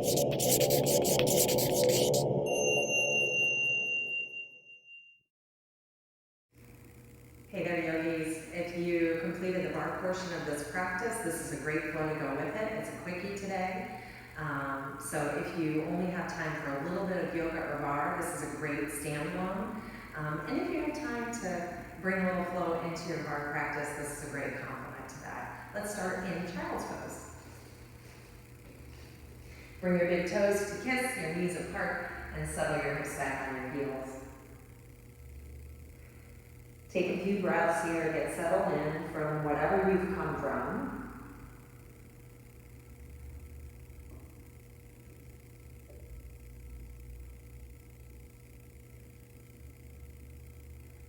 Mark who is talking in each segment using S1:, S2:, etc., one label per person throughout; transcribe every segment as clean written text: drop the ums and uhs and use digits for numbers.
S1: Hey there, yogis. If you completed the bar portion of this practice, this is a great flow to go with it. It's a quickie today. So if you only have time for a little bit of yoga or bar, this is a great standalone. And if you have time to bring a little flow into your bar practice, this is a great complement to that. Let's start in child's pose. Bring your big toes to kiss, your knees apart, and settle your hips back on your heels. Take a few breaths here, get settled in from whatever you've come from.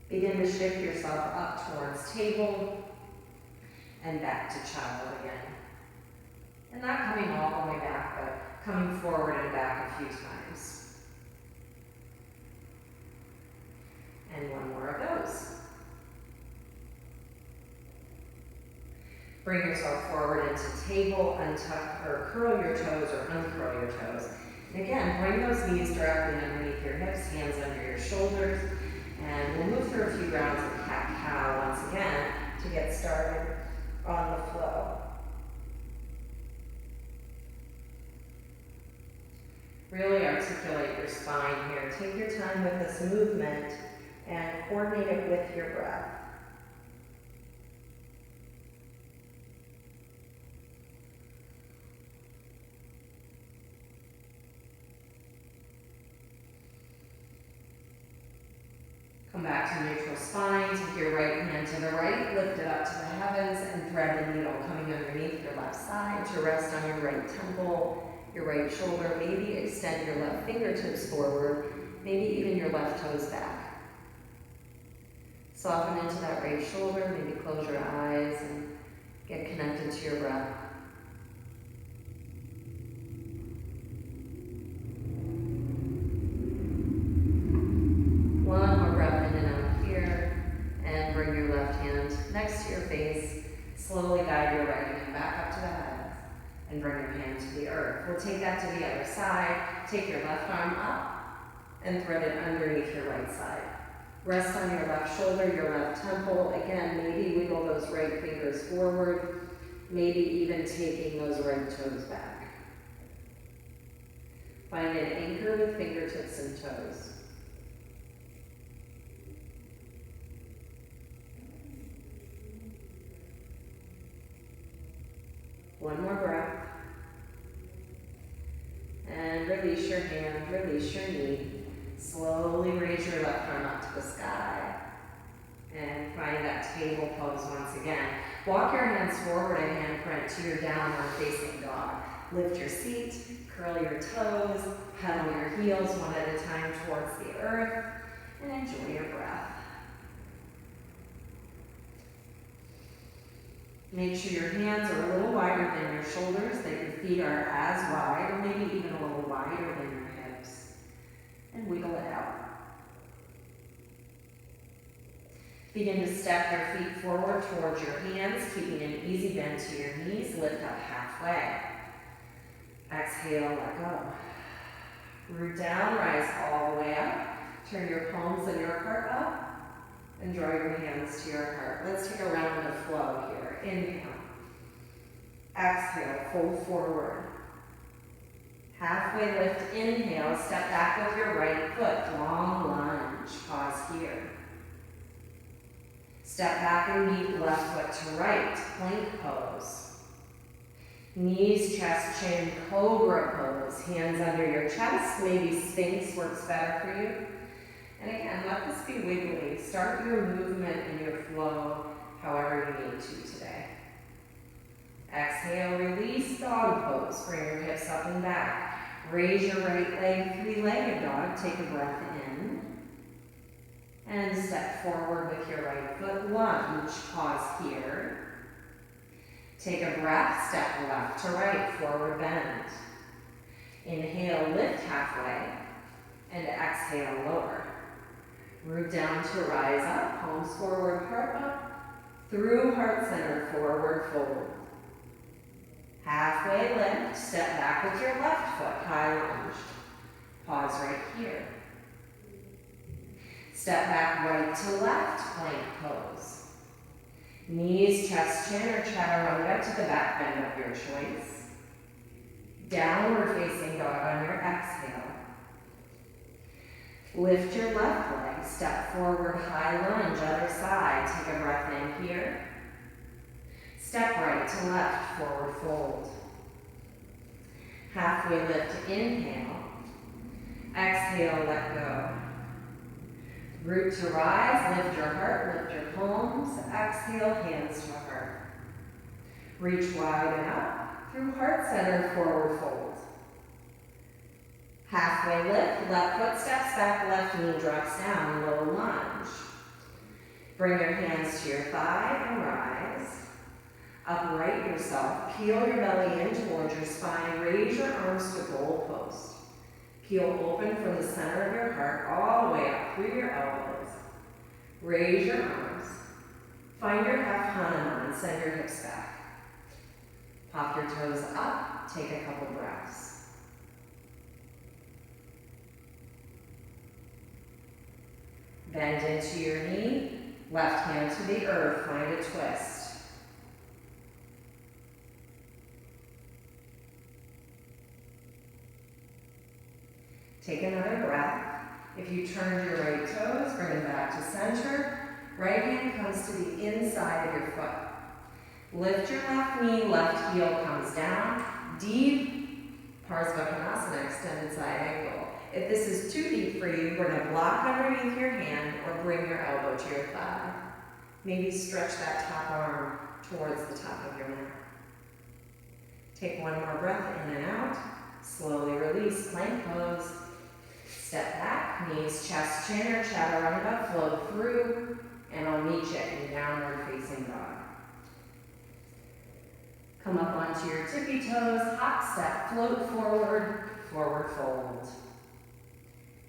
S1: Begin to shift yourself up towards table and back to child again. And not coming all the way back, but coming forward and back a few times. And one more of those. Bring yourself forward into table, untuck or curl your toes or uncurl your toes. And again, bring those knees directly underneath your hips, hands under your shoulders. And we'll move through a few rounds of cat-cow once again to get started on the flow. Really articulate your spine here. Take your time with this movement and coordinate it with your breath. Come back to neutral spine, take your right hand to the right, lift it up to the heavens, and thread the needle coming underneath your left side to rest on your right temple, your right shoulder. Maybe extend your left fingertips forward, maybe even your left toes back. Soften into that right shoulder, maybe close your eyes and get connected to your breath. One more breath in and out here, and bring your left hand next to your face. Slowly guide your right hand back up to the heavens, and bring your hand to the earth. We'll take that to the other side. Take your left arm up, and thread it underneath your right side. Rest on your left shoulder, your left temple. Again, maybe wiggle those right fingers forward, maybe even taking those right toes back. Find an anchor with fingertips and toes. One more breath. And release your hand, release your knee. Slowly raise your left arm up to the sky. And find that table pose once again. Walk your hands forward and handprint to your downward facing dog. Lift your seat, curl your toes, pedal your heels one at a time towards the earth, and enjoy your breath. Make sure your hands are a little wider than your shoulders, that your feet are as wide, or maybe even a little wider than your hips. And wiggle it out. Begin to step your feet forward towards your hands, keeping an easy bend to your knees. Lift up halfway. Exhale, let go. Root down, rise all the way up. Turn your palms and your heart up. And draw your hands to your heart. Let's take a round of flow here. Inhale. Exhale, fold forward. Halfway lift, inhale, step back with your right foot. Long lunge, pause here. Step back and meet left foot to right, plank pose. Knees, chest, chin, cobra pose. Hands under your chest, maybe Sphinx works better for you. And again, let this be wiggly. Start your movement and your flow however you need to today. Exhale, release dog pose. Bring your hips up and back. Raise your right leg, three-legged dog. Take a breath in. And step forward with your right foot, lunge. Pause here. Take a breath, step left to right, forward bend. Inhale, lift halfway. And exhale, lower. Root down to rise up, palms forward, heart up, through heart center, forward fold. Halfway lift, step back with your left foot, high lunge. Pause right here. Step back right to left, plank pose. Knees, chest, chin, or chaturanga to the back bend of your choice. Downward facing dog on your exhale. Lift your left leg, step forward, high lunge, other side. Take a breath in here. Step right to left, forward fold. Halfway lift, inhale. Exhale, let go. Root to rise, lift your heart, lift your palms. Exhale, hands to heart. Reach wide and up through heart center, forward fold. Halfway lift, left foot steps back, left knee drops down, low lunge. Bring your hands to your thigh and rise. Upright yourself, peel your belly in towards your spine, raise your arms to goal post. Peel open from the center of your heart all the way up through your elbows. Raise your arms. Find your half Hanuman, send your hips back. Pop your toes up, take a couple breaths. Bend into your knee, left hand to the earth, find a twist. Take another breath. If you turned your right toes, bring them back to center. Right hand comes to the inside of your foot. Lift your left knee, left heel comes down. Deep Parsvakonasana, extended side angle. If this is too deep for you, we're going to block underneath your hand or bring your elbow to your thigh. Maybe stretch that top arm towards the top of your mat. Take one more breath in and out. Slowly release, plank pose. Step back, knees, chest, chin, or chaturanga, flow through, and I'll meet you in downward facing dog. Come up onto your tippy toes, hop step, float forward, forward fold.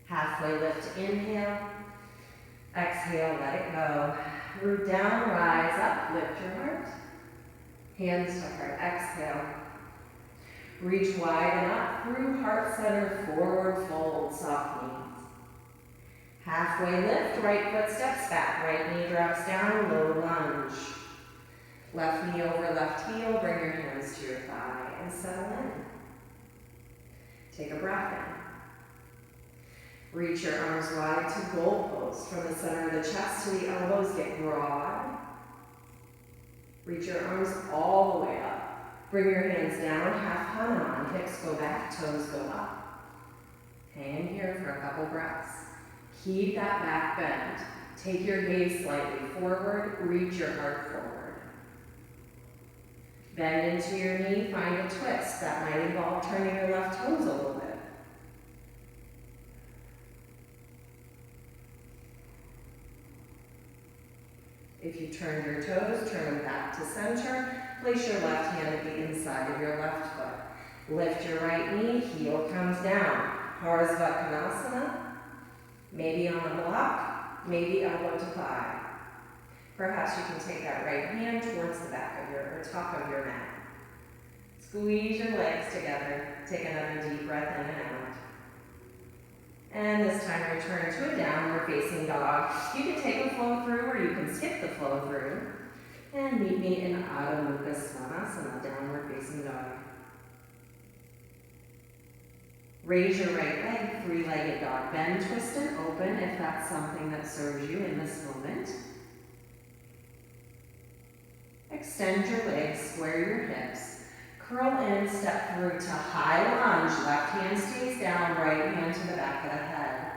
S1: Halfway lift, inhale. Exhale, let it go. Root down, rise up, lift your heart. Hands to heart, exhale. Reach wide and up through heart center, forward fold, soft knees. Halfway lift, right foot steps back, right knee drops down, low lunge. Left knee over left heel, bring your hands to your thigh and settle in. Take a breath in. Reach your arms wide to goal pose. From the center of the chest to the elbows, get broad. Reach your arms all the way up. Bring your hands down, half Hanuman, hips go back, toes go up. Hang here for a couple breaths. Keep that back bend. Take your gaze slightly forward, reach your heart forward. Bend into your knee, find a twist. That might involve turning your left toes a little bit. If you turn your toes, turn them back to center. Place your left hand at the inside of your left foot. Lift your right knee, heel comes down. Parsvakonasana. Maybe on a block, maybe elbow to thigh. Perhaps you can take that right hand towards the back of your, or top of your mat. Squeeze your legs together. Take another deep breath in and out. And this time return to a downward facing dog. You can take a flow through or you can skip the flow through. And meet me in Adho Mukha Svanasana, downward facing dog. Raise your right leg, three-legged dog. Bend, twist, and open if that's something that serves you in this moment. Extend your legs, square your hips. Curl in, step through to high lunge. Left hand stays down, right hand to the back of the head.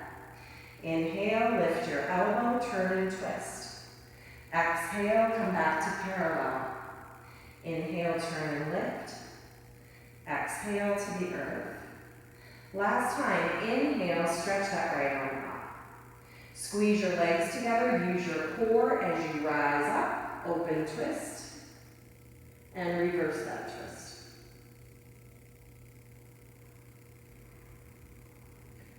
S1: Inhale, lift your elbow, turn and twist. Exhale, come back to parallel. Inhale, turn and lift. Exhale to the earth. Last time, inhale, stretch that right arm up. Squeeze your legs together, use your core as you rise up, open twist, and reverse that twist.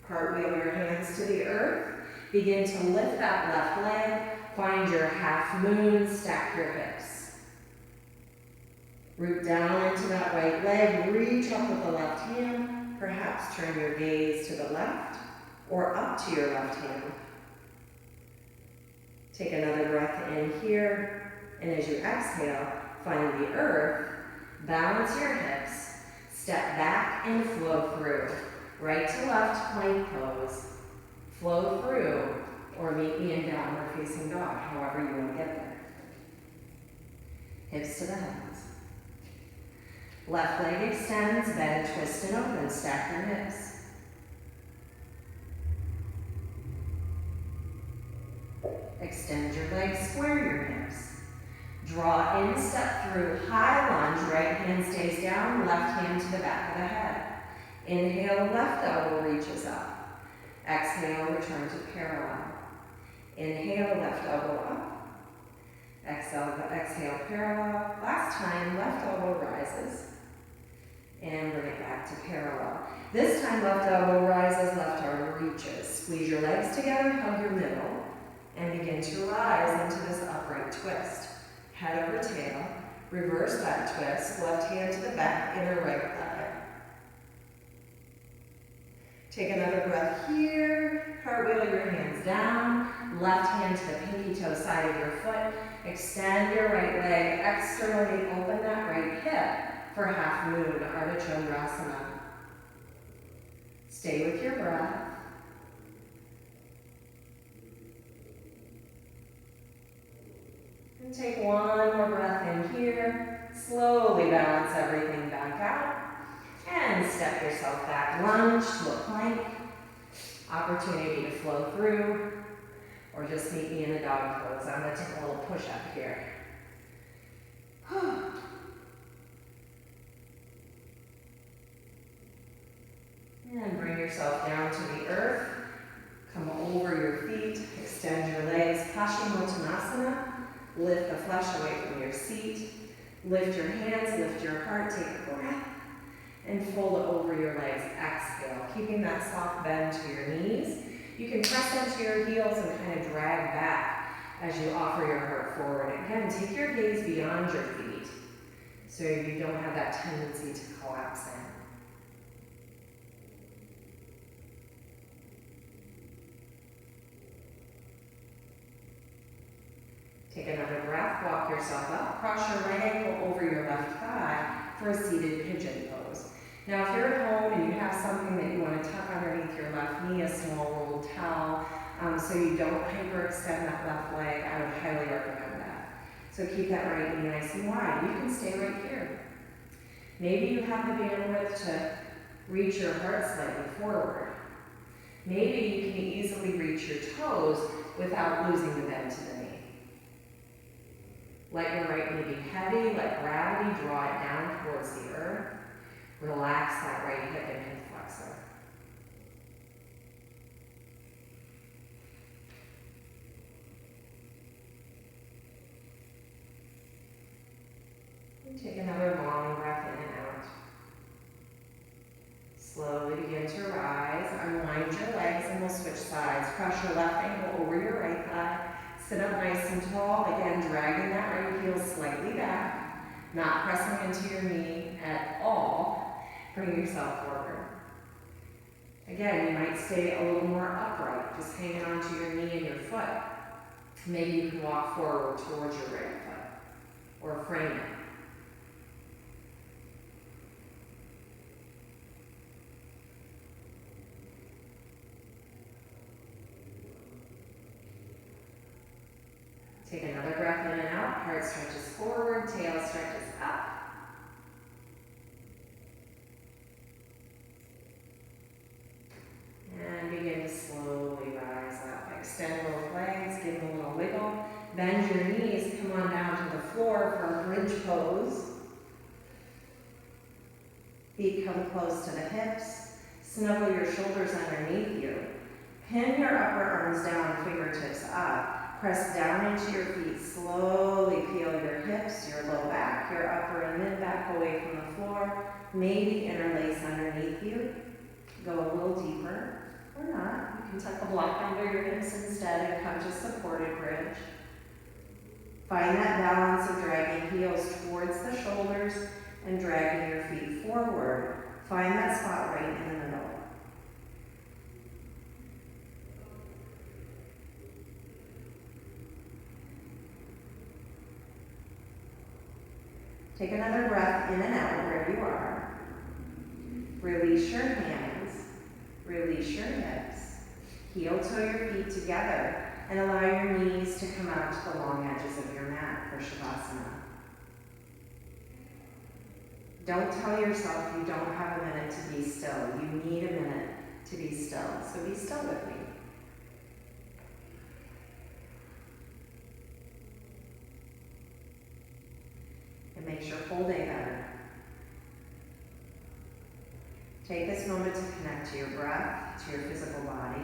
S1: Cartwheel your hands to the earth, begin to lift that left leg, find your half moon, stack your hips. Root down into that right leg, reach up with the left hand, perhaps turn your gaze to the left or up to your left hand. Take another breath in here, and as you exhale, find the earth, balance your hips, step back and flow through. Right to left plank pose, flow through, or meet me in downward facing dog, however you want to get there. Hips to the hands. Left leg extends, bend, twist, and open. Stack your hips. Extend your legs, square your hips. Draw in, step through, high lunge, right hand stays down, left hand to the back of the head. Inhale, left elbow reaches up. Exhale, return to parallel. Inhale, left elbow up. Exhale, parallel. Last time, left elbow rises. And bring it back to parallel. This time, left elbow rises, left arm reaches. Squeeze your legs together, hug your middle, and begin to rise into this upright twist. Head over tail, reverse that twist, left hand to the back, inner right thigh. Take another breath here, cartwheel your hands down, left hand to the pinky toe side of your foot, extend your right leg, externally open that right hip for half moon, Ardha Chandrasana. Stay with your breath. And take one more breath in here. Slowly balance everything back out. And step yourself back. Lunge to a plank. Opportunity to flow through. Or just meet me in a dog pose. I'm going to take a little push up here. And bring yourself down to the earth. Come over your feet. Extend your legs. Paschimottanasana. Lift the flesh away from your seat. Lift your hands, lift your heart, take a breath, and fold over your legs. Exhale, keeping that soft bend to your knees. You can press into your heels and kind of drag back as you offer your heart forward. Again, take your gaze beyond your feet so you don't have that tendency to collapse in. Take another breath, walk yourself up, cross your right ankle over your left thigh for a seated pigeon pose. Now if you're at home and you have something that you want to tuck underneath your left knee, a small rolled towel, so you don't hyperextend that left leg, I would highly recommend that. So keep that right knee nice and wide. You can stay right here. Maybe you have the bandwidth to reach your heart slightly forward. Maybe you can easily reach your toes without losing the bend to the knee. Let your right knee be heavy, let gravity draw it down towards the earth. Relax that right hip and hip flexor. And take another long breath in and out. Slowly begin to rise. Unwind your legs and we'll switch sides. Cross your left ankle over your right thigh. Sit up nice and tall, again dragging that right heel slightly back, not pressing into your knee at all. Bring yourself forward. Again, you might stay a little more upright, just hanging onto your knee and your foot. Maybe you can walk forward towards your right foot, or frame it. Take another breath in and out. Heart stretches forward, tail stretches up. And begin to slowly rise up. Extend both legs, give them a little wiggle. Bend your knees, come on down to the floor for a bridge pose. Feet come close to the hips. Snuggle your shoulders underneath you. Pin your upper arms down, fingertips up. Press down into your feet. Slowly peel your hips, your low back, your upper and mid back away from the floor. Maybe interlace underneath you. Go a little deeper, or not. You can tuck a block under your hips instead and come to supported bridge. Find that balance of dragging heels towards the shoulders and dragging your feet forward. Find that spot right in the middle. Take another breath in and out where you are. Release your hands. Release your hips. Heel toe your feet together and allow your knees to come out to the long edges of your mat for Shavasana. Don't tell yourself you don't have a minute to be still. You need a minute to be still. So be still with me. It makes your whole day better. Take this moment to connect to your breath, to your physical body.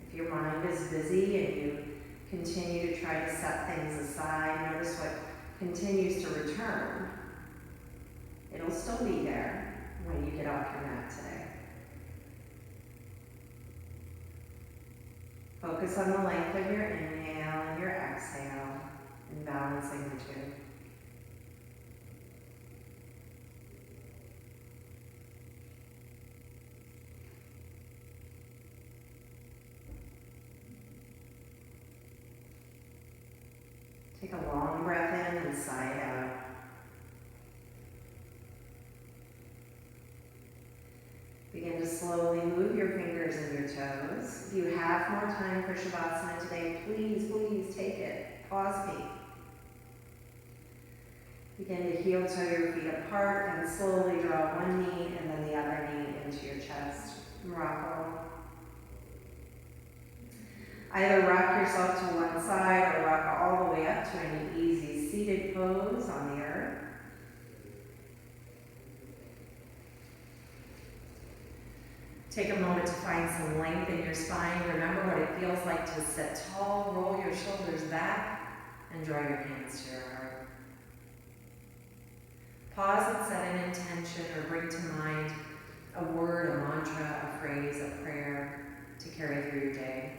S1: If your mind is busy and you continue to try to set things aside, notice what continues to return. It'll still be there when you get off your mat today. Focus on the length of your inhale and your exhale and balancing the two. Take a long breath in and sigh it out. Begin to slowly move your fingers and your toes. If you have more time for Shavasana today, please take it. Pause me. Begin to heel toe your feet apart and slowly draw one knee and then the other knee into your chest. Morocco. Either rock yourself to one side or rock all the way up to an easy seated pose on the earth. Take a moment to find some length in your spine. Remember what it feels like to sit tall. Roll your shoulders back and draw your hands to your heart. Pause and set an intention or bring to mind a word, a mantra, a phrase, a prayer to carry through your day.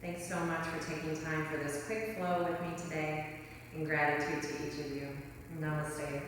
S1: Thanks so much for taking time for this quick flow with me today, and gratitude to each of you. Namaste.